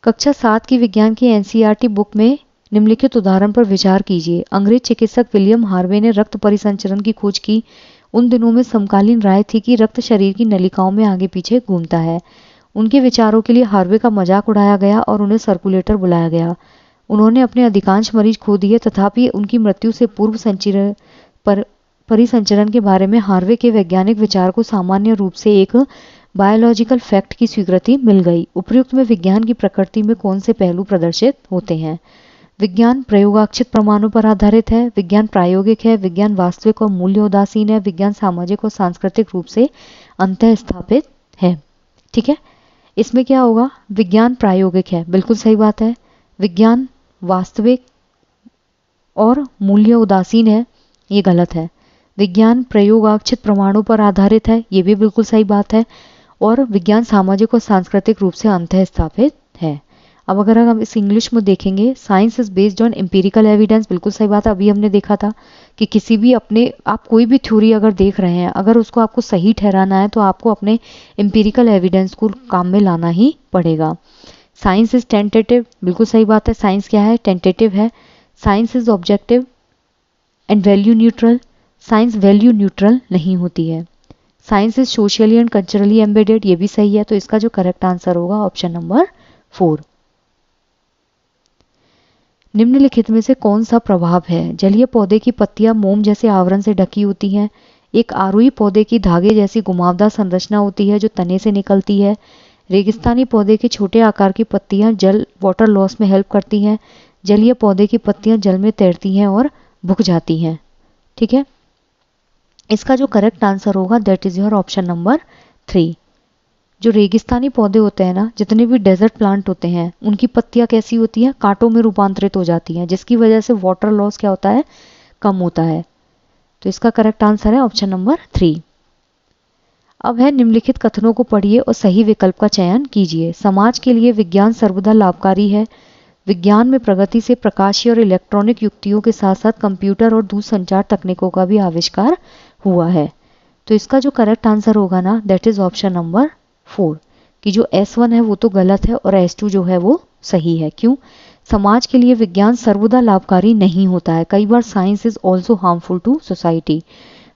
S1: कक्षा 7 की विज्ञान की NCERT बुक में निम्नलिखित उदाहरण पर विचार कीजिए। अंग्रेज चिकित्सक विलियम हार्वे ने रक्त परिसंचरण की खोज की। उन दिनों में समकालीन राय थी कि रक्त शरीर की नलिकाओं में आगे पीछे घूमता है। उनके विचारों के लिए हार्वे का मजाक उड़ाया गया और उन्हें सर्कुलेटर बुलाया गया। उन्होंने अपने अधिकांश मरीज खो दिए, तथापि उनकी मृत्यु से पूर्व परिसंचरण के बारे में हार्वे के वैज्ञानिक विचार को सामान्य रूप से एक बायोलॉजिकल फैक्ट की स्वीकृति मिल गई। उपर्युक्त में विज्ञान की प्रकृति में कौन से पहलू प्रदर्शित होते हैं? विज्ञान प्रयोगाश्रित प्रमाणों पर आधारित है, विज्ञान प्रायोगिक है, विज्ञान वास्तविक और मूल्य उदासीन है, विज्ञान सामाजिक और सांस्कृतिक रूप से अंतः स्थापित है। ठीक है, इसमें क्या होगा, विज्ञान प्रायोगिक है, बिल्कुल सही बात है। विज्ञान वास्तविक और मूल्य उदासीन है, ये गलत है। विज्ञान प्रयोगात्मक प्रमाणों पर आधारित है, ये भी बिल्कुल सही बात है। और विज्ञान सामाजिक और सांस्कृतिक रूप से अंतः स्थापित है। अब अगर हम इस इंग्लिश में देखेंगे, science is based on empirical evidence, बिल्कुल सही बात है। अभी हमने देखा था कि किसी भी आप कोई भी थ्योरी अगर देख रहे हैं, अगर उसको आपको सही ठहराना है तो आपको अपने एम्पिरिकल एविडेंस को काम में लाना ही पड़ेगा। साइंस इज टेंटेटिव, बिल्कुल सही बात है। साइंस क्या है, टेंटेटिव है। Science is objective and value neutral, science value neutral नहीं होती है। Science is socially and culturally embedded, ये भी सही है। तो इसका जो करेक्ट आंसर होगा ऑप्शन नंबर 4। निम्नलिखित में से कौन सा प्रभाव है, जलीय पौधे की पत्तियां मोम जैसे आवरण से ढकी होती हैं, एक आरोही पौधे की धागे जैसी घुमावदार संरचना होती है जो तने से निकलती है, रेगिस्तानी पौधे के छोटे आकार की पत्तियां जल वाटर लॉस में हेल्प करती हैं, जलीय पौधे की पत्तियां जल में तैरती हैं और भुग जाती हैं। ठीक है, इसका जो करेक्ट आंसर होगा that is your option number 3। जो रेगिस्तानी पौधे होते हैं ना, जितने भी डेजर्ट प्लांट होते हैं, उनकी पत्तियां कैसी होती हैं, कांटों में रूपांतरित हो जाती हैं, जिसकी वजह से वाटर लॉस क्या होता है, कम होता है। तो इसका करेक्ट आंसर है ऑप्शन नंबर 3। अब है निम्नलिखित कथनों को पढ़िए और सही विकल्प का चयन कीजिए। समाज के लिए विज्ञान सर्वदा लाभकारी है। विज्ञान में प्रगति से प्रकाशीय और इलेक्ट्रॉनिक युक्तियों के साथ साथ कंप्यूटर और दूरसंचार तकनीकों का भी आविष्कार हुआ है। तो इसका जो करेक्ट आंसर होगा ना, दैट इज ऑप्शन नंबर 4 कि जो S1 है वो तो गलत है और S2 जो है वो सही है। क्यों, समाज के लिए विज्ञान सर्वदा लाभकारी नहीं होता है। कई बार science is also harmful to society.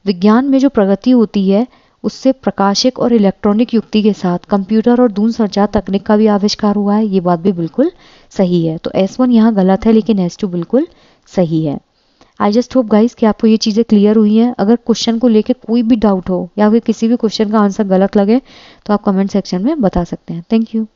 S1: विज्ञान में जो प्रगति होती है उससे प्रकाशिक और इलेक्ट्रॉनिक युक्ति के साथ कंप्यूटर और दूरसंचार तकनीक का भी आविष्कार हुआ है, ये बात भी बिल्कुल सही है। तो S1 यहाँ गलत है लेकिन S2 बिल्कुल सही है। आई जस्ट होप गाइस कि आपको ये चीज़ें क्लियर हुई हैं। अगर क्वेश्चन को लेके कोई भी डाउट हो या फिर किसी भी क्वेश्चन का आंसर गलत लगे तो आप कमेंट सेक्शन में बता सकते हैं। Thank you.